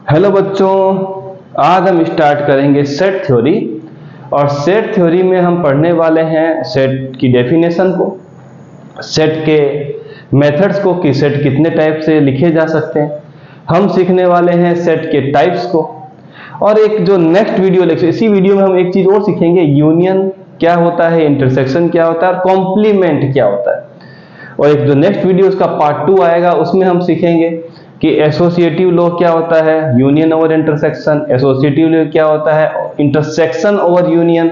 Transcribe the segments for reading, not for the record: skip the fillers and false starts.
Hello बच्चों, आज हम स्टार्ट करेंगे सेट थ्योरी। और सेट थ्योरी में हम पढ़ने वाले हैं सेट की डेफिनेशन को, सेट के मेथड्स को कि सेट कितने टाइप से लिखे जा सकते हैं। हम सीखने वाले हैं सेट के टाइप्स को। और एक जो नेक्स्ट वीडियो लेक्चर, इसी वीडियो में हम एक चीज और सीखेंगे, यूनियन क्या होता है, इंटरसेक्शन क्या होता है और कॉम्प्लीमेंट क्या होता है। और एक जो नेक्स्ट वीडियो उसका पार्ट 2 आएगा, उसमें हम सीखेंगे कि एसोसिएटिव लॉ क्या होता है, union over intersection, associative law क्या होता है, इंटरसेक्शन ओवर यूनियन,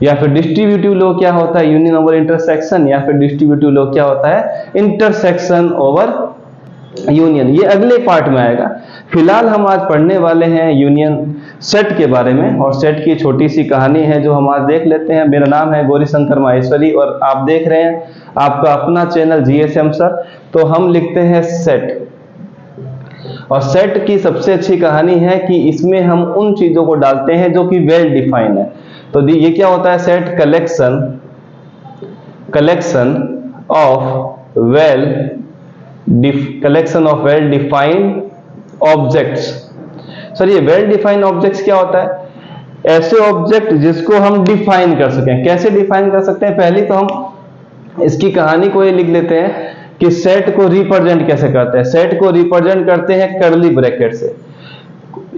या फिर डिस्ट्रीब्यूटिव लॉ क्या होता है, यूनियन ओवर इंटरसेक्शन, या फिर डिस्ट्रीब्यूटिव लॉ क्या होता है, इंटरसेक्शन ओवर यूनियन। ये अगले पार्ट में आएगा। फिलहाल हम आज पढ़ने वाले हैं यूनियन सेट के बारे में, और सेट की छोटी सी कहानी है जो हम आज देख लेते हैं। मेरा नाम है गौरीशंकर माहेश्वरी और आप देख रहे हैं आपका अपना चैनल जीएसएम सर। तो हम लिखते हैं सेट, और सेट की सबसे अच्छी कहानी है कि इसमें हम उन चीजों को डालते हैं जो कि वेल डिफाइंड है। तो ये क्या होता है, set collection of well defined objects. Sir ये वेल डिफाइंड ऑब्जेक्ट्स क्या होता है? ऐसे ऑब्जेक्ट जिसको हम डिफाइन कर सकें। कैसे डिफाइन कर सकते हैं? पहले तो हम इसकी कहानी को ये लिख लेते हैं कि सेट को रिप्रेजेंट कैसे करते हैं। सेट को रिप्रेजेंट करते हैं कर्ली ब्रैकेट से।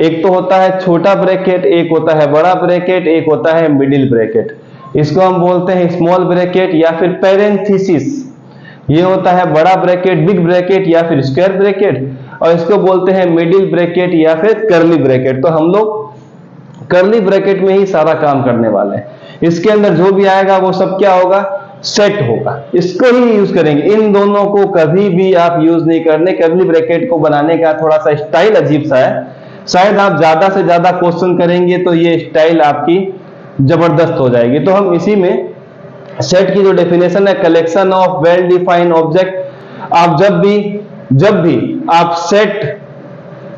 एक तो होता है छोटा ब्रैकेट, एक होता है बड़ा ब्रैकेट, एक होता है मिडिल ब्रैकेट। इसको हम बोलते हैं स्मॉल ब्रैकेट या फिर पैरेंथेसिस। ये होता है बड़ा ब्रैकेट, बिग ब्रैकेट या फिर स्क्वायर ब्रैकेट, और इसको बोलते हैं मिडिल ब्रैकेट या फिर कर्ली ब्रैकेट। तो हम लोग कर्ली ब्रैकेट में ही सारा काम करने वाले हैं। इसके अंदर जो भी आएगा वो सब क्या होगा, सेट होगा। इसको ही यूज करेंगे। इन दोनों को कभी भी आप यूज नहीं करने। कर्ली ब्रैकेट को बनाने का थोड़ा सा स्टाइल अजीब सा है, शायद आप ज्यादा से ज्यादा क्वेश्चन करेंगे तो ये स्टाइल आपकी जबरदस्त हो जाएगी। तो हम इसी में सेट की जो डेफिनेशन है, collection of well defined object. आप जब भी आप सेट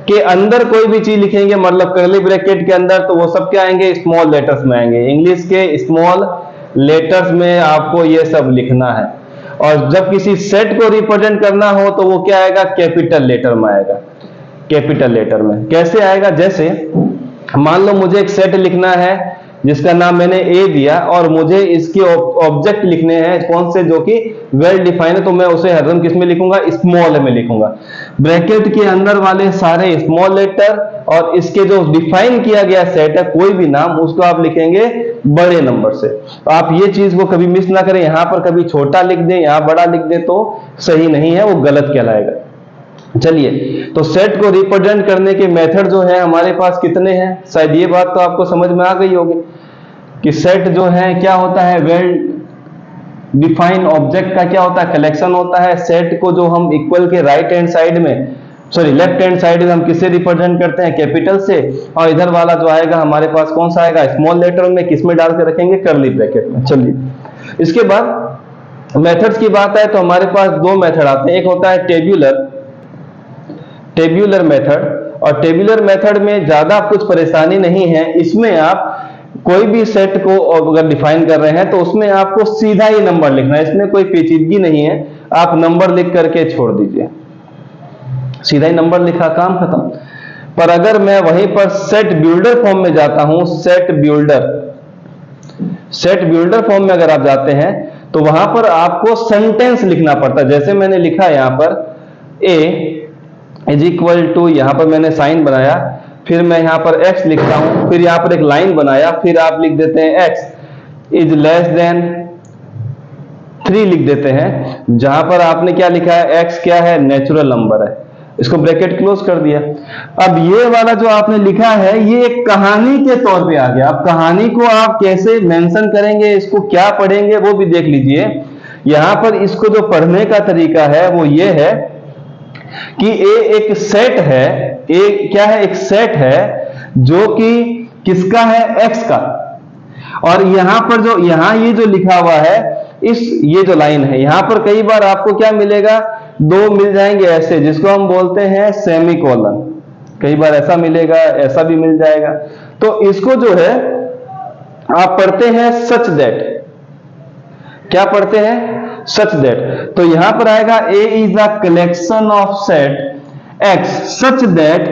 के अंदर कोई भी चीज लिखेंगे, मतलब कर्ली ब्रैकेट के अंदर, तो वो सब क्या आएंगे, स्मॉल लेटर्स में आएंगे। इंग्लिश के स्मॉल लेटर्स में आपको ये सब लिखना है। और जब किसी सेट को रिप्रेजेंट करना हो तो वो क्या आएगा, कैपिटल लेटर में आएगा। कैपिटल लेटर में कैसे आएगा? जैसे मान लो मुझे एक सेट लिखना है जिसका नाम मैंने ए दिया, और मुझे इसके ऑब्जेक्ट लिखने हैं कौन से, जो कि वेल डिफाइन है, तो मैं उसे हरदम किस में लिखूंगा, स्मॉल में लिखूंगा। ब्रैकेट के अंदर वाले सारे स्मॉल लेटर, और इसके जो डिफाइन किया गया सेट है कोई भी नाम, उसको आप लिखेंगे बड़े नंबर से। तो आप ये चीज को कभी मिस ना करें। यहां पर कभी छोटा लिख दें, यहां बड़ा लिख दें तो सही नहीं है, वो गलत कहलाएगा। चलिए, तो सेट को रिप्रेजेंट करने के मेथड जो है हमारे पास कितने हैं, शायद ये बात तो आपको समझ में आ गई होगी कि सेट जो है क्या होता है, वेल डिफाइंड ऑब्जेक्ट का क्या होता है, कलेक्शन होता है। सेट को जो हम इक्वल के राइट हैंड साइड में, लेफ्ट हैंड साइड में हम किससे रिप्रेजेंट करते हैं, कैपिटल से। और इधर वाला जो आएगा हमारे पास कौन सा आएगा, स्मॉल लेटर में, किस में डाल के रखेंगे, कर्ली ब्रैकेट में। चलिए, इसके बाद मेथड्स की बात है तो हमारे पास दो मेथड आते हैं। एक होता है टेब्यूलर मेथड, और टेब्यूलर मेथड में ज्यादा कुछ परेशानी नहीं है। इसमें आप कोई भी सेट को अगर डिफाइन कर रहे हैं तो उसमें आपको सीधा ही नंबर लिखना है, इसमें कोई पेचीदगी नहीं है। आप नंबर लिख करके छोड़ दीजिए, सीधा ही नंबर लिखा, काम खत्म। पर अगर मैं वहीं पर सेट बिल्डर फॉर्म में जाता हूं, सेट बिल्डर फॉर्म में अगर आप जाते हैं तो वहां पर आपको सेंटेंस लिखना पड़ता है। जैसे मैंने लिखा यहां पर ए इज इक्वल टू, यहां पर मैंने साइन बनाया, फिर मैं यहां पर x लिखता हूं, फिर यहां पर एक लाइन बनाया, फिर आप लिख देते हैं x इज लेस देन 3 लिख देते हैं। जहां पर आपने क्या लिखा है, x क्या है, नेचुरल नंबर है। इसको ब्रैकेट क्लोज कर दिया। अब ये वाला जो आपने लिखा है ये एक कहानी के तौर पे आ गया। अब कहानी को आप कैसे मेंशन करेंगे, इसको क्या पढ़ेंगे वो भी देख लीजिए। यहां पर इसको जो पढ़ने का तरीका है वो ये है कि ए एक सेट है, ए क्या है, एक सेट है जो कि किसका है, एक्स का। और यहां पर जो ये जो लिखा हुआ है, ये जो लाइन है, यहां पर कई बार आपको क्या मिलेगा, दो मिल जाएंगे ऐसे, जिसको हम बोलते हैं सेमीकोलन। कई बार ऐसा मिलेगा, ऐसा भी मिल जाएगा। तो इसको जो है आप पढ़ते हैं सच दैट। क्या पढ़ते हैं, सच दैट। तो यहां पर आएगा A is a collection of set X such that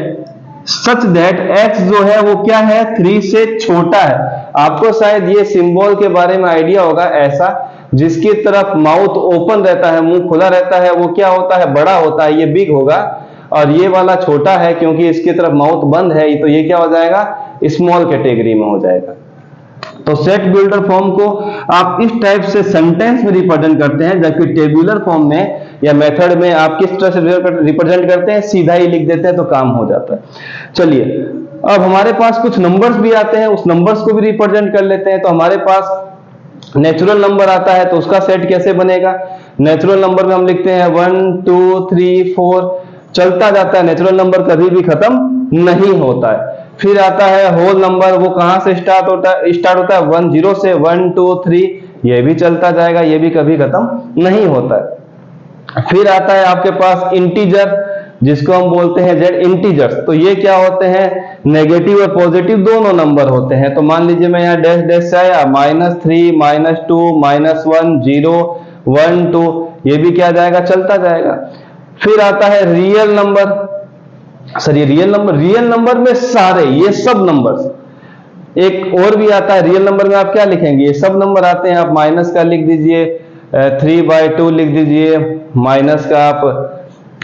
such that x जो है वो क्या है, 3 से छोटा है। आपको शायद ये सिंबल के बारे में आइडिया होगा, ऐसा जिसकी तरफ माउथ ओपन रहता है, मुंह खुला रहता है, वो क्या होता है, बड़ा होता है, ये बिग होगा। और ये वाला छोटा है क्योंकि इसकी तरफ माउथ बंद है, तो ये क्या हो जाएगा, स्मॉल कैटेगरी में हो जाएगा। तो सेट बिल्डर फॉर्म को आप इस टाइप से सेंटेंस में रिप्रेजेंट करते हैं, जबकि टेबुलर फॉर्म में या मेथड में आप किस तरह से रिप्रेजेंट करते हैं, सीधा ही लिख देते हैं तो काम हो जाता है। चलिए अब हमारे पास कुछ नंबर्स भी आते हैं, उस नंबर्स को भी रिप्रेजेंट कर लेते हैं। तो हमारे पास नेचुरल नंबर आता है, तो उसका सेट कैसे बनेगा, नेचुरल नंबर में हम लिखते हैं 1 2 3 4, चलता जाता है, नेचुरल नंबर कभी भी खत्म नहीं होता है। फिर आता है होल नंबर, वो कहां से स्टार्ट होता है, 1 0 से 1 2 3, ये भी चलता जाएगा, ये भी कभी खत्म नहीं होता है। फिर आता है आपके पास इंटीजर, जिसको हम बोलते हैं जेड इंटीजर्स। तो ये क्या होते हैं, नेगेटिव और पॉजिटिव दोनों नंबर होते हैं। तो मान लीजिए मैं यहाँ डैश डैश से आया, -3 -2 -1 0 1 2, ये भी क्या जाएगा, चलता जाएगा। फिर आता है रियल नंबर, सर ये रियल नंबर में सारे ये सब नंबर्स, एक और भी आता है रियल नंबर में, आप क्या लिखेंगे, ये सब नंबर आते हैं। आप माइनस का लिख दीजिए 3/2 लिख दीजिए, माइनस का आप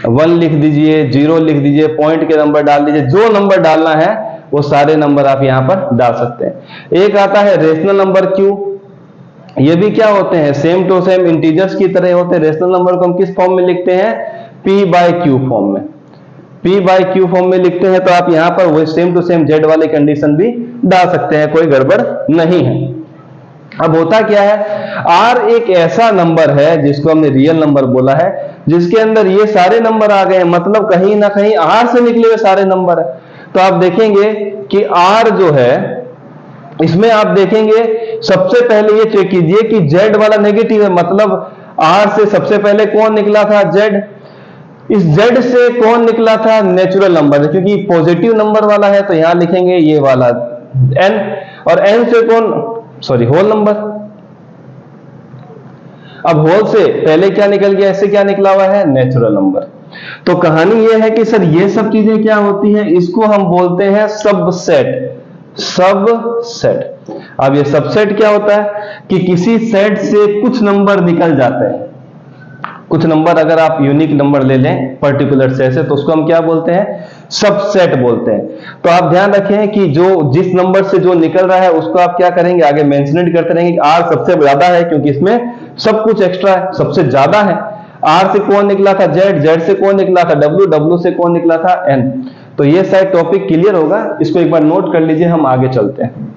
1 लिख दीजिए, 0 लिख दीजिए, पॉइंट के नंबर डाल दीजिए, जो नंबर डालना है वो सारे नंबर आप यहां पर डाल सकते हैं। एक आता है रेशनल नंबर क्यू, ये भी क्या होते हैं, सेम टू सेम इंटीजर्स की तरह होते हैं। रेशनल नंबर को हम किस फॉर्म में लिखते हैं, p/q फॉर्म में, p/q फॉर्म में लिखते हैं। तो आप यहां पर वही सेम टू सेम जेड वाली कंडीशन भी डाल सकते हैं, कोई गड़बड़ नहीं है। अब होता क्या है, r एक ऐसा नंबर है जिसको हमने रियल नंबर बोला है, जिसके अंदर ये सारे नंबर आ गए हैं, मतलब कहीं ना कहीं r से निकले हुए सारे नंबर है। तो आप देखेंगे कि r जो है, इसमें आप देखेंगे सबसे पहले ये चेक कीजिए कि z वाला नेगेटिव है, मतलब r से सबसे पहले कौन निकला था, z। इस z से कौन निकला था, नेचुरल नंबर, क्योंकि पॉजिटिव नंबर वाला है तो यहां लिखेंगे ये वाला n, और n से कौन, सॉरी होल नंबर। अब होल से पहले क्या निकल गया, इससे क्या निकला हुआ है, नेचुरल नंबर। तो कहानी ये है कि सर ये सब चीजें क्या होती है, इसको हम बोलते हैं सबसेट। सबसेट, अब ये सबसेट क्या होता है कि किसी सेट से कुछ नंबर निकल जाते हैं। कुछ नंबर अगर आप यूनिक नंबर ले लें पर्टिकुलर सेट से, तो उसको हम क्या बोलते हैं, सबसेट बोलते हैं। तो आप ध्यान रखें कि जो जिस नंबर से जो निकल रहा है उसको आप क्या करेंगे, आगे मेंशन करते रहेंगे कि r सबसे ज्यादा है, क्योंकि इसमें सब कुछ एक्स्ट्रा है, सबसे ज्यादा है। r से कौन निकला था, z से कौन निकला था, w से कौन निकला था, n। तो ये शायद टॉपिक क्लियर होगा, इसको एक बार नोट कर लीजिए, हम आगे चलते हैं।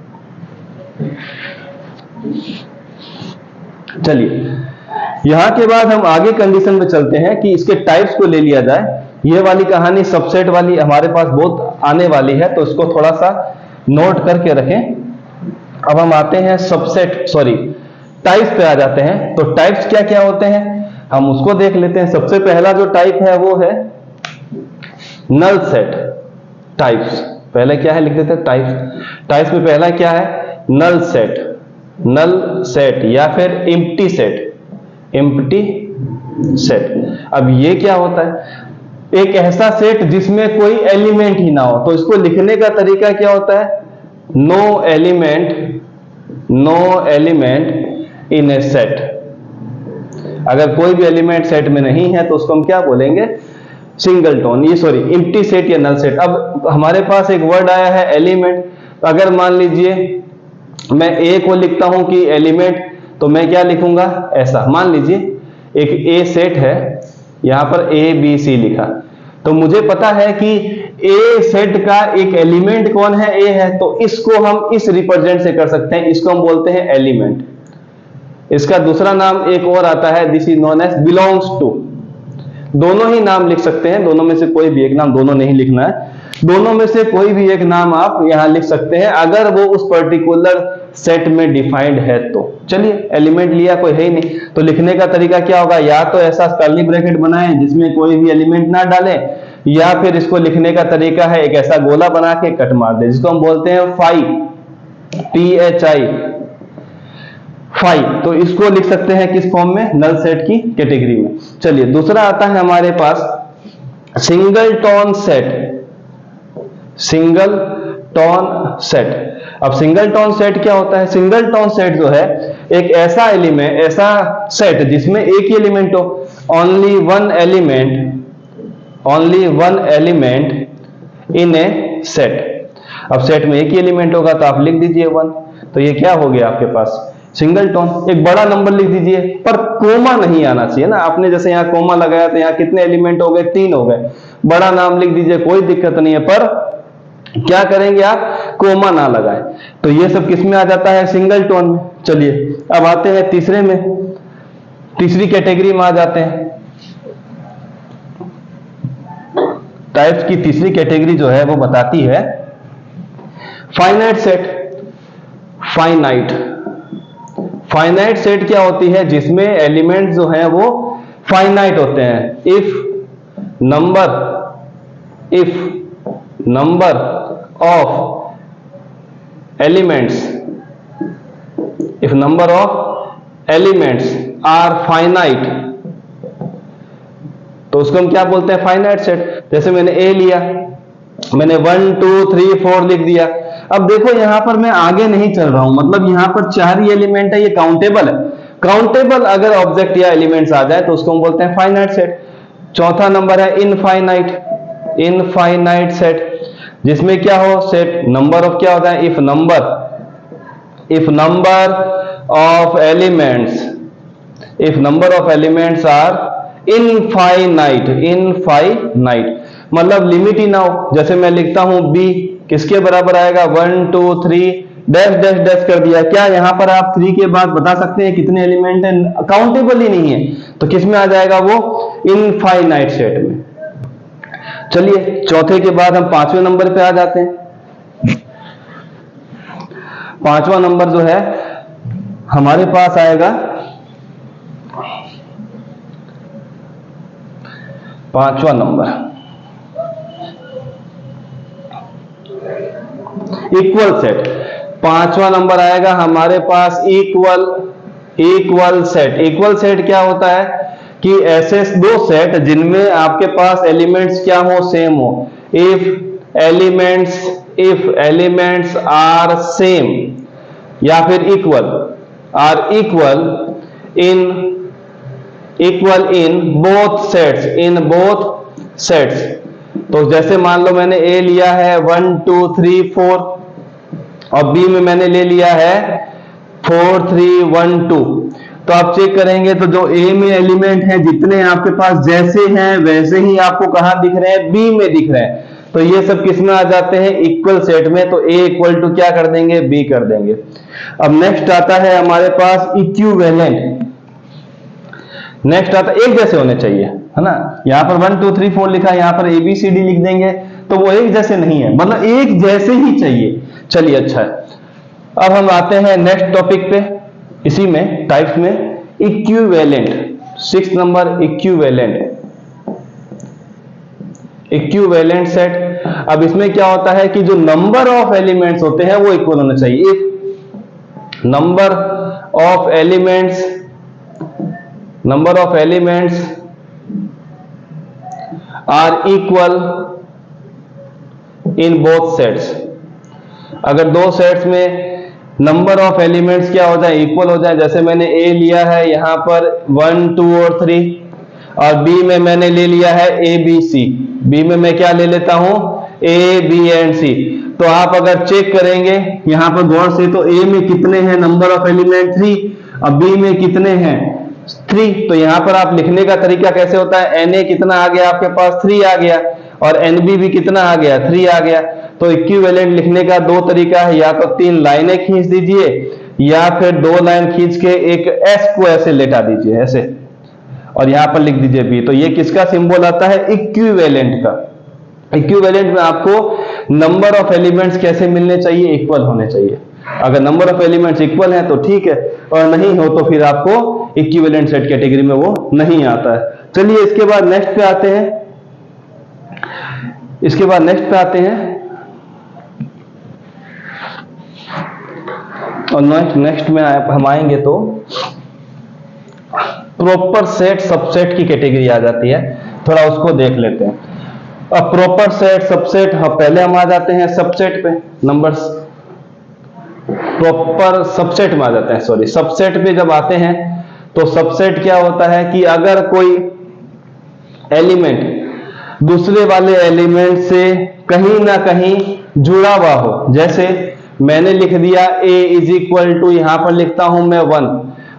चलिए यहां के बाद हम आगे कंडीशन पे चलते हैं कि इसके टाइप्स को ले लिया जाए। ये वाली कहानी सबसेट वाली हमारे पास बहुत आने वाली है, तो इसको थोड़ा सा नोट करके रखें। अब हम आते हैं सबसेट, सॉरी टाइप्स पे आ जाते हैं। तो टाइप्स क्या क्या होते हैं हम उसको देख लेते हैं। सबसे पहला जो टाइप है वो है नल सेट। टाइप्स पहले क्या है, लिख देते हैं टाइप्स। टाइप्स में पहला क्या है, नल सेट। नल सेट या फिर एम्प्टी सेट, एम्प्टी सेट। अब ये क्या होता है, एक ऐसा सेट जिसमें कोई एलिमेंट ही ना हो। तो इसको लिखने का तरीका क्या होता है, no element in a set. अगर कोई भी एलिमेंट सेट में नहीं है तो उसको हम क्या बोलेंगे, सिंगलटन, ये सॉरी एम्प्टी सेट या नल सेट। अब हमारे पास एक वर्ड आया है एलिमेंट। अगर मान लीजिए मैं ए को लिखता हूं कि एलिमेंट, तो मैं क्या लिखूंगा, ऐसा मान लीजिए एक ए सेट है, यहां पर ए बी सी लिखा, तो मुझे पता है कि ए सेट का एक एलिमेंट कौन है, ए है। तो इसको हम इस रिप्रेजेंट से कर सकते हैं, इसको हम बोलते हैं एलिमेंट। इसका दूसरा नाम एक और आता है, this is known as belongs to. दोनों ही नाम लिख सकते हैं, दोनों में से कोई भी एक नाम, दोनों नहीं लिखना है, दोनों में से कोई भी एक नाम आप यहां लिख सकते हैं अगर वो उस पर्टिकुलर सेट में डिफाइंड है तो। चलिए एलिमेंट लिया, कोई है ही नहीं, तो लिखने का तरीका क्या होगा, या तो ऐसा कर्ली ब्रैकेट बनाएं जिसमें कोई भी एलिमेंट ना डालें, या फिर इसको लिखने का तरीका है एक ऐसा गोला बना के कट मार दे, जिसको हम बोलते हैं फाई, PHI, फाई। तो इसको लिख सकते हैं किस फॉर्म में, नल सेट की कैटेगरी में। चलिए दूसरा आता है हमारे पास singleton set. Singleton set. अब सिंगल टोन सेट क्या होता है? सिंगल टोन सेट जो है एक ऐसा एलिमेंट, ऐसा सेट जिसमें एक ही एलिमेंट हो, only one element in a set. अब सेट में एक ही एलिमेंट होगा तो आप लिख दीजिए 1, तो ये क्या हो गया आपके पास? Single tone. एक बड़ा नंबर लिख दीजिए, पर कोमा नहीं आना चाहिए ना। आपने जैसे यहाँ कोमा लगाया तो यहाँ कितने एलिमेंट हो गए? 3 हो गए। बड़ा नाम लिख दीजिए, कोई दिक्कत नहीं है, पर क्या करेंगे आप? कोमा ना लगाएं। तो ये सब किस में आ जाता है? सिंगल टोन में। चलिए अब आते हैं तीसरे में, तीसरी कैटेगरी में आ जाते हैं। टाइप्स की तीसरी कैटेगरी जो है वो बताती है फाइनाइट सेट। फाइनाइट सेट क्या होती है? जिसमें एलिमेंट जो हैं वो फाइनाइट होते हैं। If number of elements are finite, तो उसको हम क्या बोलते हैं? Finite set. जैसे मैंने ए लिया, मैंने 1 2 3 4 लिख दिया। अब देखो यहां पर मैं आगे नहीं चल रहा हूं, मतलब यहां पर 4 ही एलिमेंट है, ये काउंटेबल है। काउंटेबल अगर ऑब्जेक्ट या एलिमेंट्स आ जाए तो उसको हम बोलते हैं फाइनाइट सेट। चौथा नंबर है इनफाइनाइट सेट, जिसमें क्या हो? सेट नंबर ऑफ क्या होता है? If number of elements are infinite, मतलब लिमिट ही ना हो। जैसे मैं लिखता हूं बी, किसके बराबर आएगा? 1 2 3 डैश डैश डैश कर दिया। क्या यहां पर आप 3 के बाद बता सकते हैं कितने एलिमेंट हैं? काउंटेबल ही नहीं है, तो किस में आ जाएगा वो? इनफाइनाइट सेट में। चलिए चौथे के बाद हम 5वें नंबर पे आ जाते हैं। 5वां नंबर जो है हमारे पास आएगा, 5वां नंबर इक्वल सेट। 5वां नंबर आएगा हमारे पास इक्वल सेट। इक्वल सेट क्या होता है? कि ऐसे दो सेट जिनमें आपके पास एलिमेंट्स क्या हो? सेम हो। इफ एलिमेंट्स आर सेम या फिर इक्वल इन बोथ सेट्स। तो जैसे मान लो मैंने ए लिया है 1 2 3 4 और बी में मैंने ले लिया है 4 3 1 2। तो आप चेक करेंगे तो जो ए में एलिमेंट है जितने आपके पास जैसे हैं वैसे ही आपको कहां दिख रहे हैं? बी में दिख रहे हैं। तो ये सब किस में आ जाते हैं? इक्वल सेट में। तो ए इक्वल टू क्या कर देंगे? बी कर देंगे। अब नेक्स्ट आता है हमारे पास इक्विवेलेंट। नेक्स्ट आता एक जैसे होने चाहिए, है ना। यहां पर 1 2 3 4 लिखा है, यहां पर ABCD लिख देंगे तो वो एक जैसे नहीं है, मतलब एक जैसे ही चाहिए। चलिए अच्छा है। अब हम आते हैं नेक्स्ट टॉपिक पे, इसी में टाइप्स में इक्विवेलेंट। 6 number equivalent set. अब इसमें क्या होता है कि जो नंबर ऑफ एलिमेंट्स होते हैं वो इक्वल होना चाहिए। If number of elements are equal in both sets. अगर दो सेट्स में नंबर ऑफ एलिमेंट्स क्या हो जाए? इक्वल हो जाए। जैसे मैंने ए लिया है यहां पर 1 2 और 3 और बी में मैंने ले लिया है ABC। बी में मैं क्या ले लेता हूं? A B and C। तो आप अगर चेक करेंगे यहां पर गौर से तो A में कितने हैं नंबर ऑफ एलिमेंट? 3 और B में कितने हैं? 3। तो यहां पर आप लिखने का तरीका कैसे होता है? NA कितना आ गया आपके पास? 3 आ गया। और NB भी कितना आ गया? 3 आ गया। तो इक्विवेलेंट लिखने का 2 तरीका है, या तो 3 लाइनें खींच दीजिए या फिर 2 लाइन खींच के एक S को ऐसे लेटा दीजिए, ऐसे, और यहां पर लिख दीजिए B। तो ये किसका सिंबल आता है? इक्विवेलेंट का। इक्विवेलेंट में आपको नंबर ऑफ एलिमेंट्स कैसे मिलने चाहिए? इक्वल होने चाहिए। अगर नंबर ऑफ एलिमेंट्स इक्वल है तो ठीक है, और नहीं हो तो फिर आपको इक्विवेलेंट सेट कैटेगरी में वो नहीं आता है। चलिए इसके बाद नेक्स्ट पे आते हैं। और नेक्स्ट में हम आएंगे तो प्रॉपर सेट सबसेट की कैटेगरी आ जाती है, थोड़ा उसको देख लेते हैं। अब प्रॉपर सेट सबसेट, पहले हम आ जाते हैं सबसेट पे, नंबर्स प्रॉपर सबसेट में आ जाते हैं, सॉरी सबसेट पे जब आते हैं तो सबसेट क्या होता है कि अगर कोई एलिमेंट दूसरे वाले एलिमेंट से कहीं ना कहीं जुड़ा हुआ हो, जैसे मैंने लिख दिया a इज इक्वल टू, यहां पर लिखता हूं मैं 1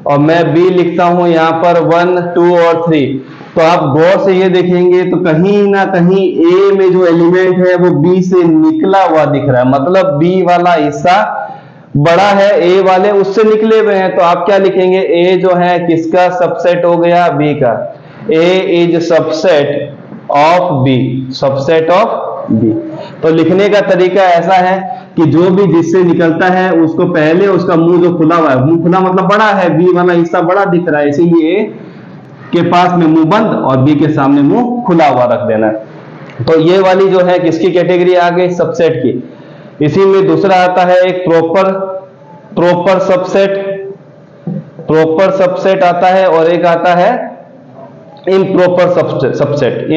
और मैं b लिखता हूं यहां पर 1 2 और 3, तो आप गौर से ये देखेंगे तो कहीं ना कहीं a में जो एलिमेंट है वो b से निकला हुआ दिख रहा है, मतलब b वाला हिस्सा बड़ा है a वाले उससे निकले हुए हैं, तो आप क्या लिखेंगे, a जो है किसका सबसेट हो गया, b का, a is subset of b, subset of b। तो लिखने का तरीका ऐसा है कि जो भी जिससे निकलता है उसको पहले उसका मुंह जो खुला हुआ है, मुंह खुला मतलब बड़ा है, b वाला हिस्सा बड़ा दिख रहा है, इसीलिए a के पास में मुंह बंद और b के सामने मुंह खुला हुआ रख देना है। तो ये वाली जो है किसकी कैटेगरी आ गई, सबसेट की। इसी में दूसरा आता है एक प्रॉपर सबसेट, प्रॉपर सबसेट आता है, और एक आता है इम्प्रॉपर सबसेट,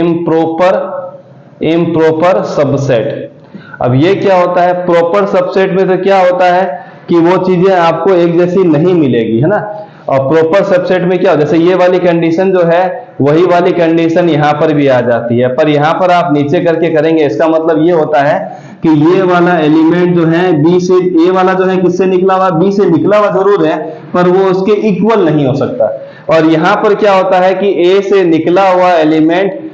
इम्प्रॉपर सबसेट। अब ये क्या होता है, प्रॉपर सबसेट में तो क्या होता है कि वो चीजें आपको एक जैसी नहीं मिलेगी, है ना, और प्रॉपर सबसेट में क्या, जैसे ये वाली कंडीशन जो है वही वाली कंडीशन यहां पर भी आ जाती है, पर यहां पर आप नीचे करके करेंगे, इसका मतलब ये होता है कि ये वाला एलिमेंट जो है बी से, ए वाला जो है किससे निकला हुआ, बी से निकला हुआ जरूर है पर वो उसके इक्वल नहीं हो सकता। और यहां पर क्या होता है कि ए से निकला हुआ एलिमेंट,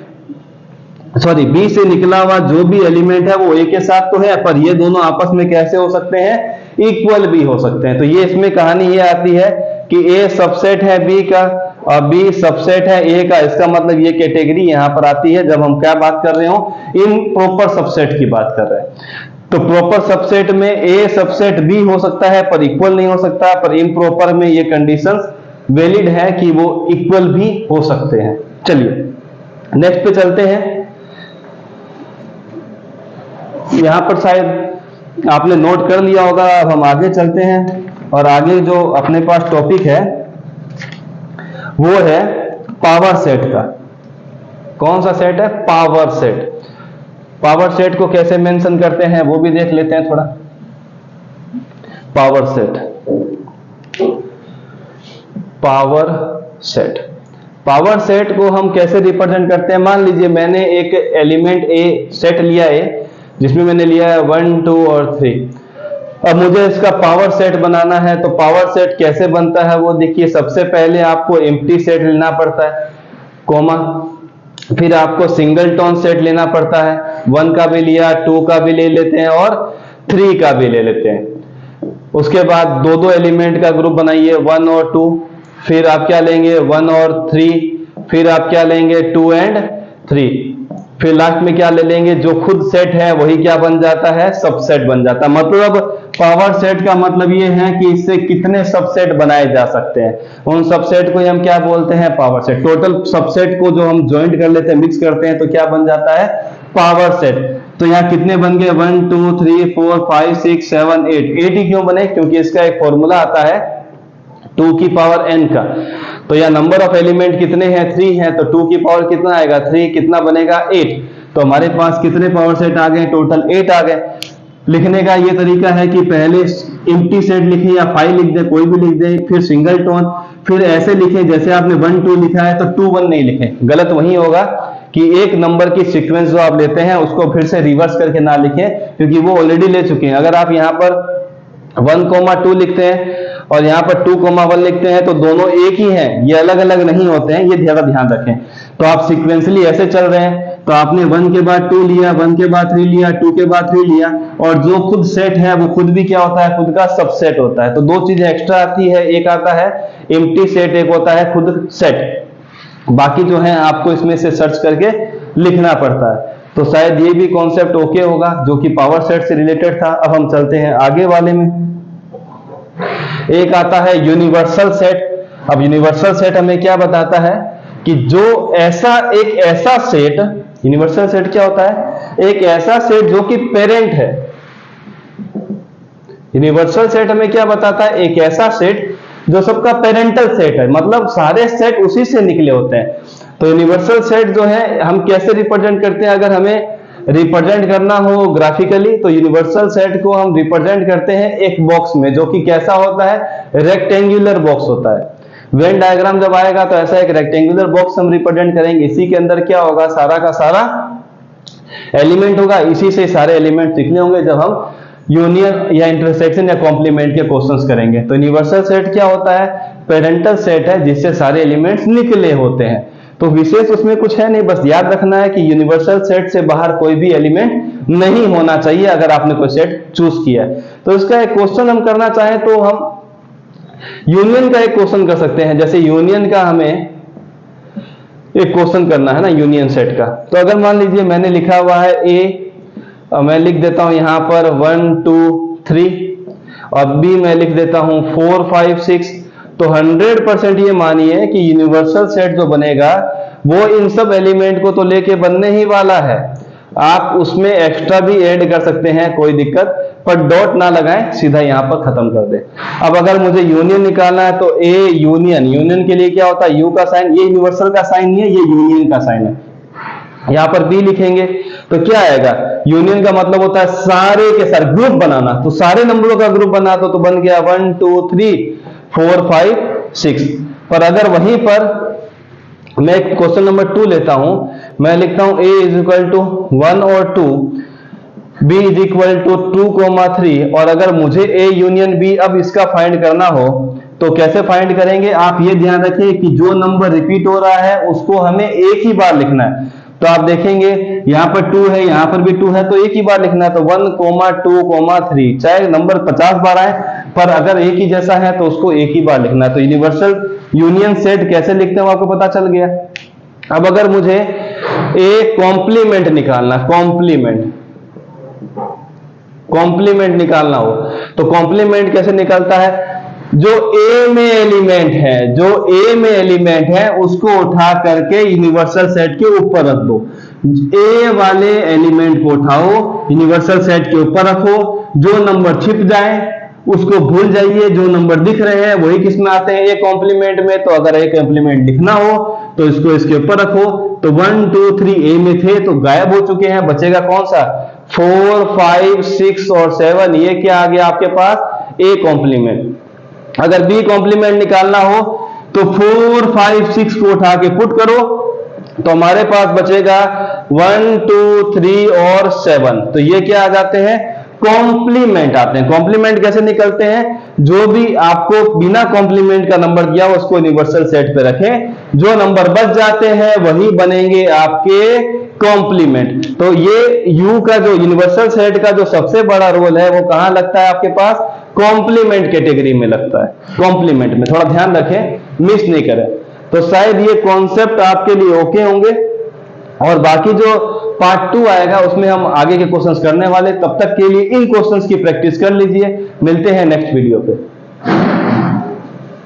सॉरी बी से निकला हुआ जो भी एलिमेंट है वो ए के साथ तो है, पर ये दोनों आपस में कैसे हो सकते हैं, इक्वल भी हो सकते हैं। तो ये इसमें कहानी ये आती है कि ए सबसेट है बी का और बी सबसेट है ए का, इसका मतलब ये कैटेगरी यहां पर आती है जब हम क्या बात कर रहे हो, इम्प्रॉपर सबसेट की बात कर रहे हैं। तो प्रॉपर सबसेट में ए सबसेट बी हो सकता है पर इक्वल नहीं हो सकता, पर इम्प्रॉपर में ये कंडीशंस वैलिड है कि वो इक्वल भी हो सकते हैं। चलिए नेक्स्ट पे चलते हैं। यहां पर शायद आपने नोट कर लिया होगा, अब हम आगे चलते हैं और आगे जो अपने पास टॉपिक है वो है पावर सेट का। कौन सा सेट है, पावर सेट। पावर सेट को कैसे मेंशन करते हैं वो भी देख लेते हैं थोड़ा। Power set, power set, power set को हम कैसे रिप्रेजेंट करते हैं, मान लीजिए मैंने एक एलिमेंट ए सेट लिया है जिसमें मैंने लिया है 1 2 और 3। अब मुझे इसका पावर सेट बनाना है, तो पावर सेट कैसे बनता है वो देखिए, सबसे पहले आपको एम्प्टी सेट लेना पड़ता है, कोमा, फिर आपको सिंगलटन सेट लेना पड़ता है, 1 का भी लिया, 2 का भी ले लेते हैं और 3 का भी ले लेते हैं। उसके बाद दो दो एलिमेंट का ग्रुप बनाइए, 1 और 2, फिर आप क्या लेंगे 1 और 3, फिर आप क्या लेंगे 2 एंड 3, फिर लास्ट में क्या ले लेंगे, जो खुद सेट है वही क्या बन जाता है, सबसेट बन जाता है। मतलब पावर सेट का मतलब ये है कि इससे कितने सबसेट बनाए जा सकते हैं, उन सबसेट को हम क्या बोलते हैं, पावर सेट। टोटल सबसेट को जो हम ज्वाइंट कर लेते हैं, मिक्स करते हैं, तो क्या बन जाता है, पावर सेट। तो यहाँ कितने बन गए, 1 2 3 4 5 6 7 8। 8 ही क्यों बने, क्योंकि इसका एक फॉर्मूला आता है 2 की पावर n का। तो यह नंबर ऑफ एलिमेंट कितने हैं, 3 हैं, तो 2 की पावर कितना आएगा, 3, कितना बनेगा 8। तो हमारे पास कितने पावर सेट आ गए, टोटल 8 आ गए। लिखने का ये तरीका है कि पहले एम्प्टी सेट लिखें या 5 लिख दें, कोई भी लिख दें, फिर सिंगल टोन, फिर ऐसे लिखें जैसे आपने 1 2 लिखा है तो 2 1 नहीं लिखें। गलत वही होगा कि एक नंबर की सीक्वेंस जो आप लेते हैं उसको फिर से रिवर्स करके ना लिखें, क्योंकि वो ऑलरेडी ले चुके हैं। अगर आप यहाँ पर 1 2 लिखते हैं और यहाँ पर 2 1 लिखते हैं तो दोनों एक ही हैं, ये अलग अलग नहीं होते हैं, ये ज़्यादा ध्यान रखें। तो आप सीक्वेंसली ऐसे चल रहे हैं, तो आपने 1 के बाद 2 लिया, 1 के बाद 3 लिया, 2 के बाद 3 लिया, और जो खुद सेट है वो खुद भी क्या होता है, खुद का सबसेट होता है। तो दो चीजें एक्स्ट्रा आती है, एक आता है एम्प्टी सेट, एक होता है खुद सेट। बाकी जो है आपको इसमें से सर्च करके लिखना पड़ता है। तो शायद ये भी कॉन्सेप्ट ओके होगा जो कि पावर सेट से रिलेटेड था। अब हम चलते हैं आगे वाले में। एक आता है यूनिवर्सल सेट। अब यूनिवर्सल सेट हमें क्या बताता है कि जो एक ऐसा सेट, यूनिवर्सल सेट क्या होता है, एक ऐसा सेट जो कि पेरेंट है। यूनिवर्सल सेट हमें क्या बताता है, एक ऐसा सेट जो सबका पेरेंटल सेट है, मतलब सारे सेट उसी से निकले होते हैं। तो यूनिवर्सल सेट जो है हम कैसे रिप्रेजेंट करते हैं, अगर हमें रिप्रेजेंट करना हो ग्राफिकली तो यूनिवर्सल सेट को हम रिप्रेजेंट करते हैं एक बॉक्स में, जो कि कैसा होता है, रेक्टेंगुलर बॉक्स होता है। वेन डायग्राम जब आएगा तो ऐसा एक रेक्टेंगुलर बॉक्स हम रिप्रेजेंट करेंगे। इसी के अंदर क्या होगा, सारा का सारा एलिमेंट होगा, इसी से सारे एलिमेंट निकले होंगे जब हम यूनियन या इंटरसेक्शन या कॉम्प्लीमेंट के क्वेश्चंस करेंगे। तो यूनिवर्सल सेट क्या होता है, पेरेंटल सेट है जिससे सारे एलिमेंट्स निकले होते हैं। तो विशेष उसमें कुछ है नहीं, बस याद रखना है कि यूनिवर्सल सेट से बाहर कोई भी एलिमेंट नहीं होना चाहिए अगर आपने कोई सेट चूज किया है। तो इसका एक क्वेश्चन हम करना चाहें तो हम यूनियन का एक क्वेश्चन कर सकते हैं। जैसे यूनियन का हमें एक क्वेश्चन करना है ना, यूनियन सेट का। तो अगर मान लीजिए मैंने लिखा हुआ है ए, मैं लिख देता हूं यहां पर 1 2 3, और बी मैं लिख देता हूं 4 5 6, तो 100% ये मानिए कि यूनिवर्सल सेट जो बनेगा वो इन सब एलिमेंट को तो लेके बनने ही वाला है। आप उसमें एक्स्ट्रा भी ऐड कर सकते हैं, कोई दिक्कत, पर डॉट ना लगाएं, सीधा यहां पर खत्म कर दे। अब अगर मुझे यूनियन निकालना है तो ए यूनियन, यूनियन के लिए क्या होता है, यू का साइन, ये यूनिवर्सल का साइन नहीं है, ये यूनियन का साइन है। यहां पर बी लिखेंगे तो क्या आएगा, यूनियन का मतलब होता है सारे के सारे ग्रुप बनाना। तो सारे नंबरों का ग्रुप बना तो बन गया 1 2 3 4 5 6। पर अगर वहीं पर मैं क्वेश्चन नंबर 2 लेता हूं, मैं लिखता हूं a इज इक्वल टू 1 और 2, b इज इक्वल टू 2,3, और अगर मुझे a यूनियन b अब इसका फाइंड करना हो तो कैसे फाइंड करेंगे, आप ये ध्यान रखें कि जो नंबर रिपीट हो रहा है उसको हमें एक ही बार लिखना है। तो आप देखेंगे यहां पर 2 है, यहां पर भी 2 है, तो एक ही बार लिखना है। तो 1, 2, 3, चाहे नंबर 50 बार आए, पर अगर एक ही जैसा है तो उसको एक ही बार लिखना है। तो यूनिवर्सल यूनियन सेट कैसे लिखते हैं आपको पता चल गया। अब अगर मुझे एक कॉम्प्लीमेंट निकालना, कॉम्प्लीमेंट निकालना हो तो कॉम्प्लीमेंट कैसे निकलता है, जो ए में एलिमेंट है उसको उठा करके यूनिवर्सल सेट के ऊपर रख दो। ए वाले एलिमेंट को उठाओ, यूनिवर्सल सेट के ऊपर रखो, जो नंबर छिप जाए उसको भूल जाइए, जो नंबर दिख रहे हैं वही किस में आते हैं, ए कॉम्प्लीमेंट में। तो अगर ए कॉम्प्लीमेंट लिखना हो तो इसको इसके ऊपर रखो। तो 1 2 3 ए में थे तो गायब हो चुके हैं, बचेगा कौन सा, 4 5 6 और 7, ये क्या आ गया आपके पास, ए कॉम्प्लीमेंट। अगर बी कॉम्प्लीमेंट निकालना हो तो 4 5 6 को उठा के पुट करो तो हमारे पास बचेगा 1 2 3 और 7। तो ये क्या आ जाते हैं, कॉम्प्लीमेंट आते हैं। कॉम्प्लीमेंट कैसे निकलते हैं, जो भी आपको बिना कॉम्प्लीमेंट का नंबर दिया हो उसको यूनिवर्सल सेट पे रखें, जो नंबर बच जाते हैं वही बनेंगे आपके कॉम्प्लीमेंट। तो ये यू का जो यूनिवर्सल सेट का जो सबसे बड़ा रोल है वो कहां लगता है आपके पास, कॉम्प्लीमेंट कैटेगरी में लगता है। कॉम्प्लीमेंट में थोड़ा ध्यान रखें, मिस नहीं करें। तो शायद ये कॉन्सेप्ट आपके लिए ओके होंगे, और बाकी जो पार्ट 2 आएगा उसमें हम आगे के क्वेश्चंस करने वाले। तब तक के लिए इन क्वेश्चंस की प्रैक्टिस कर लीजिए। मिलते हैं नेक्स्ट वीडियो पे।